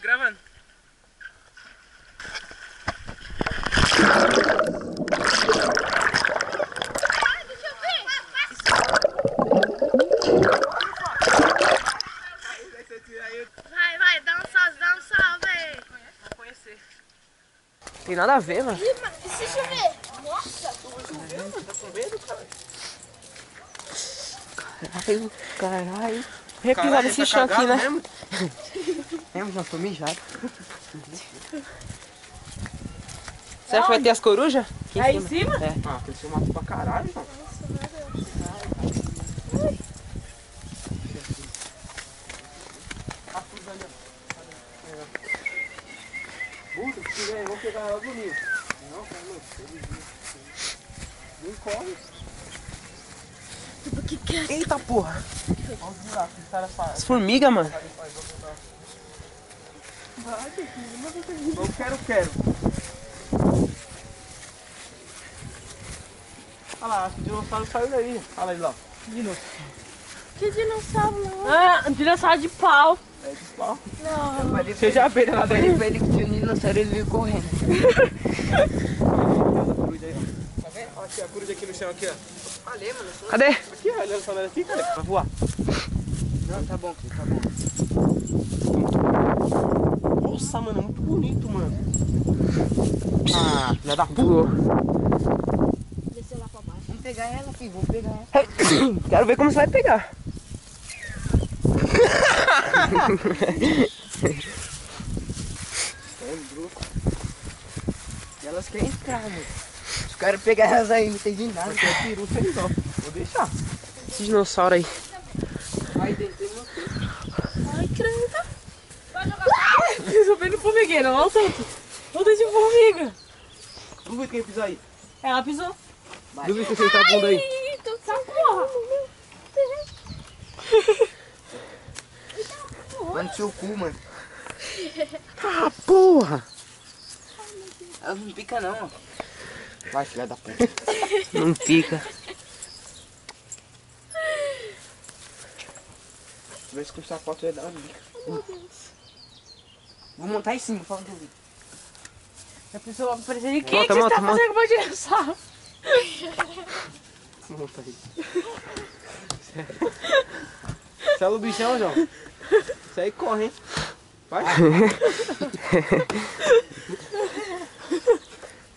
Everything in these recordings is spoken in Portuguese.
Gravando. Vai, dá um salve. Vou conhecer. Tem nada a ver, mano. Ih, mano, e se chover? Nossa. Tá com medo, cara? Caralho. Repisar nesse chão aqui, né? Mesmo, já tô mijado. Será que vai ter as corujas? Aqui Aí em cima? É. Ah, cresceu mato pra caralho, João. Puta, se quiser, vamos pegar ela do ninho. Não, cara, não. Nem corre. Eita porra. Olha os buracos, os caras fazem. As formigas, mano. Não quero. Olha lá, acho que o dinossauro saiu daí. Olha aí lá. Que dinossauro não? Ah, um dinossauro de pau. É de pau. Não. Você já veio lá daí? Ele que tinha um dinossauro, ele veio correndo. Tá vendo? Olha aqui, a coruja aqui no chão, aqui, ó. Cadê, mano? Cadê? Aqui, ó, olhando só nela assim, cara. Vai voar. Não, tá bom, tá bom. Nossa, mano, é muito bonito, mano. Ah, filha da puta. Pulou. Desceu lá pra baixo. Vamos pegar ela, filho, vamos pegar ela. Quero ver como você vai pegar. E elas querem entrar, mano. Os caras pegar elas aí, não entendi nada. Porque é peru sem dó. Vou deixar. Esse dinossauro aí. Vai descer no peito. Ai, credo. Pisou bem no formigueiro, olha o tanto. Tudo de formiga. Duvido quem pisar aí. Ela pisou. Duvido que você tá bunda aí. Ih, tô Tá porra. Mano, seu cu, mano. Ah, porra. Ela não pica não, ó. Vai, filha da puta. Não pica. Vê se com o sapato ia dar uma bica. Vou montar em cima, fala do vídeo. A pessoa vai parecer de quem Monta, que você monta, tá fazendo com o meu dinossauro? Monta aí. Sela o bichão, João. Isso aí corre, hein? Vai.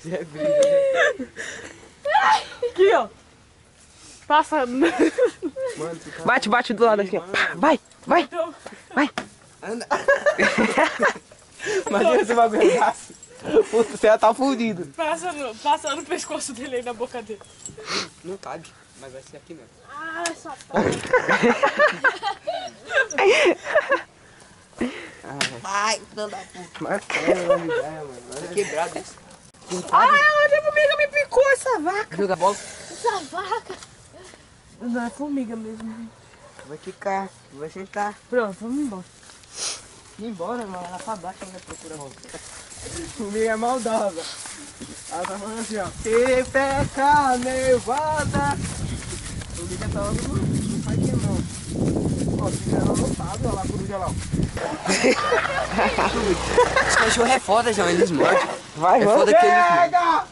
Você é brilho. Aqui, ó. Passa. Mano, tu tá... Bate do lado aqui, ó. Vai. Anda. Imagina se vai aguentasse. Puta, você já tá fudido. Passa no pescoço dele aí, na boca dele. Não cabe, mas vai ser aqui mesmo. Ah, safado. Vai, filho da puta. Marcando, mano. Tá quebrado isso. Ai, olha, a formiga me picou essa vaca. Joga bola. Essa vaca. Não, é formiga mesmo. Vai ficar, vai sentar. Pronto, vamos embora. Embora, mano. Ela pra baixo, ela vai procurar volta. Comigo é maldosa. Ela tá falando assim, ó. Que peca nevada. Comigo tá lá no pai de irmão. Ó, se ela não sabe, ó lá, a coruja lá, ó. Os cachorros é foda, João. Eles mordem. Vai, É foda que eles mordem. Pega!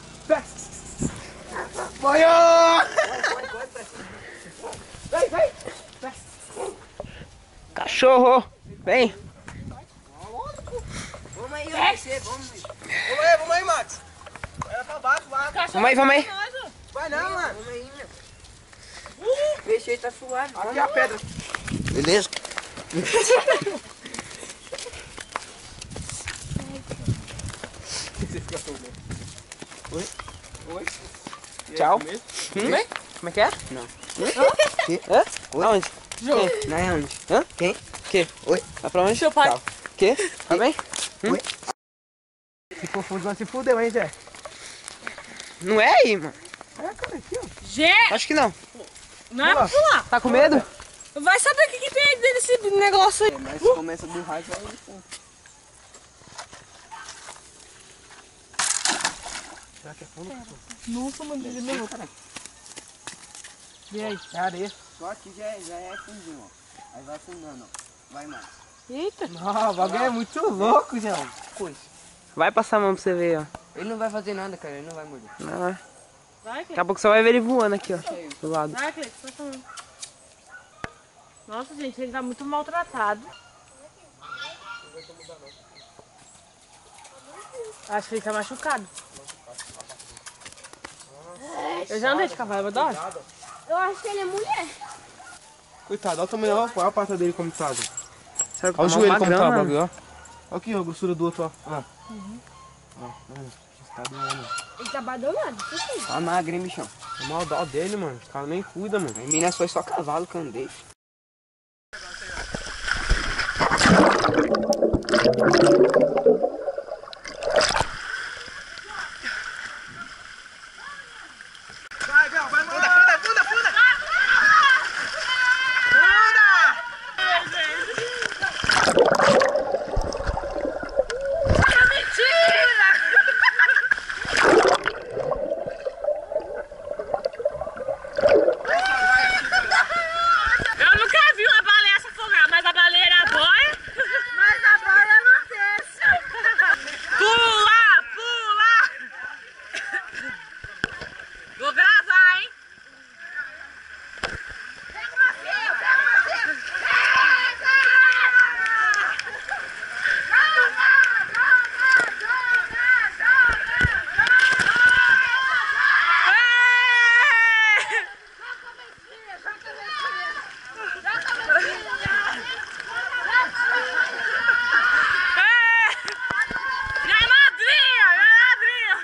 Boiô! Vem! Cachorro. Vem. Vamos aí, vamos aí, Max. Era pra baixo, vai. Vamos aí. Vai não, mano. Vamos aí, meu. Peixe aí tá suave. Aqui é a pedra. Beleza? Você fica todo. Oi? Oi? Tchau. Mesmo? Como é que é? Não. Que? Hã? Aonde? Jogo. Quem? Não é onde? Hã? Quem? Que? Oi? Vai pra onde? Seu pai. Tchau. Que? Tá bem? Se for fundo, nós se fudeu, hein, Zé? Não é aí, mano. É, cara, aqui, ó. Gente, Acho que não. não é pra pular. Tá com medo? Vai saber o que tem aí dentro desse negócio aí. Mas começa do raio, vai no fundo. Será que é fundo? Nossa, mano, ele mesmo. E aí? É areia. Só aqui já é fundinho, ó. Aí vai fundando, ó. Vai mais. Eita. Não, o bagulho é muito louco, João. Coisa. Vai passar a mão pra você ver, ó. Ele não vai fazer nada, cara. Ele não vai morder. Não, é. Vai, Daqui Cleiton. a pouco você vai ver ele voando aqui, ó. Do lado. Vai, Cleiton. Passa a mão. Nossa, gente, ele tá muito maltratado. Acho que ele tá machucado. Eu já andei de cavalo, eu adoro. Eu acho que ele é mulher. Coitado, olha o tamanho, olha a pata dele como tá. Sabe Olha o joelho como tá o magrão, bagulho, ó. Olha aqui, ó, a grossura do outro, ó. Ó, tá doendo. Ele tá badolado, isso sim. Tá magro, hein, bichão. É mal dó dele, mano. O cara nem cuida, mano. Em Minas foi só cavalo que eu andei. Eu nunca vi uma baleia se afogar, mas a baleia era boia. Mas a boia não deixa. Pula, pula. Vou gravar, hein? Minha madrinha, minha madrinha.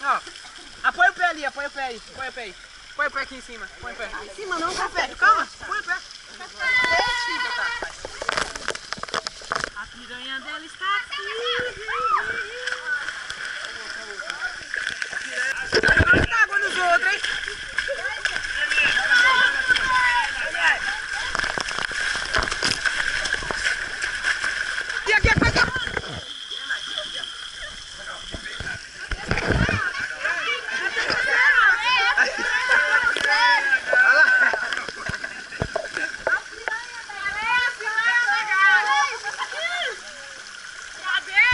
Ó, apoia o pé ali, apoia o pé aí. Põe o pé aí. Põe o pé aqui em cima. Põe o pé. Em cima não, café. Calma, põe o pé. A piranha dela está aqui. Jogando água nos outros, hein? Aqui, aqui, aqui. Cadê?